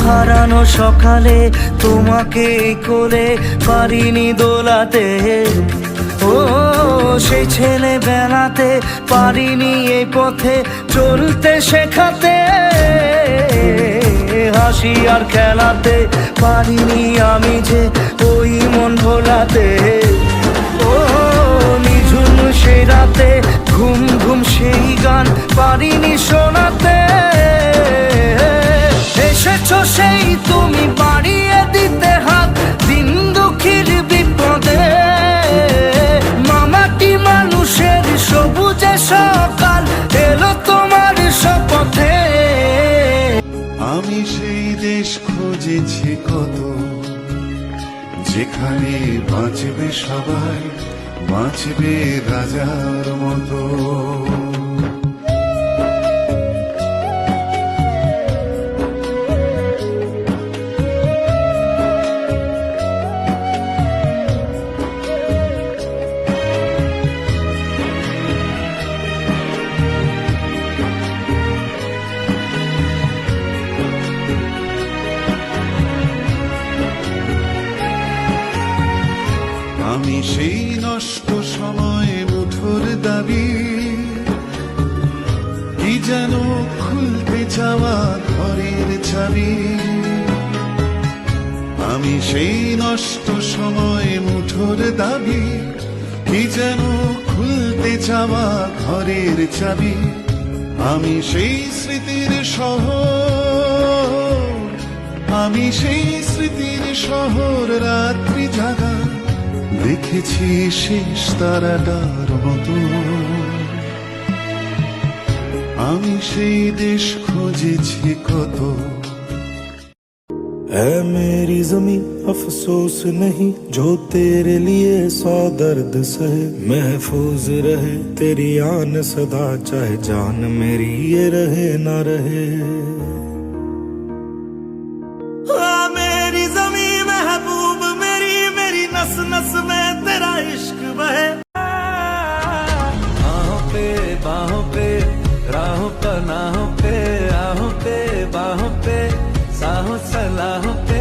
হারানো সকালে তোমাকে কোলে পারিনি দোলাতে, ও সেই ছেলেবেলাতে পারিনি এই পথে চলতে শেখাতে, হাসি আর খেলাতে পারিনি আমি যে ওই মন ভোলাতে, ও নিঝুম সেই রাতে ঘুম ঘুম সেই গান পারিনি শোনাতে, এসেছো সেই তুমি বাড়িয়ে দিতে হাত দিন দুঃখীর বিপদে, মামাটি মানুষের সবুজে সকাল এলো তোমার শপথে। আমি সেই দেশ খুঁজেছি কত, যেখানে বাঁচবে সবাই, বাঁচবে রাজার মতো। আমি সেই নষ্ট সময় মুঠোর দাবি, কি যেন খুলতে যাওয়া ঘরের চাবি। আমি সেই নষ্ট সময় মুঠোর দাবি, কি যেন খুলতে যাওয়া ঘরের চাবি। আমি সেই স্মৃতির শহর, আমি সেই স্মৃতির শহর রাত্রি জাগা দেখেছি শেষ তারাটার মতো। আমি সেই দেশ খুঁজেছি কত। है मेरी ज़मीं अफसोस नहीं, जो तेरे लिए 100 दर्द सहे, महफूज रहे तेरी आन सदा, चाहे जान मेरी ये रहे ना रहे। मेरी ज़मीं महबूब मेरी, मेरी नस नस में तेरा इश्क बहे। बाहों पे राहों पनाहों पे, आहों पे बाहों पे साहों सलाहों पे।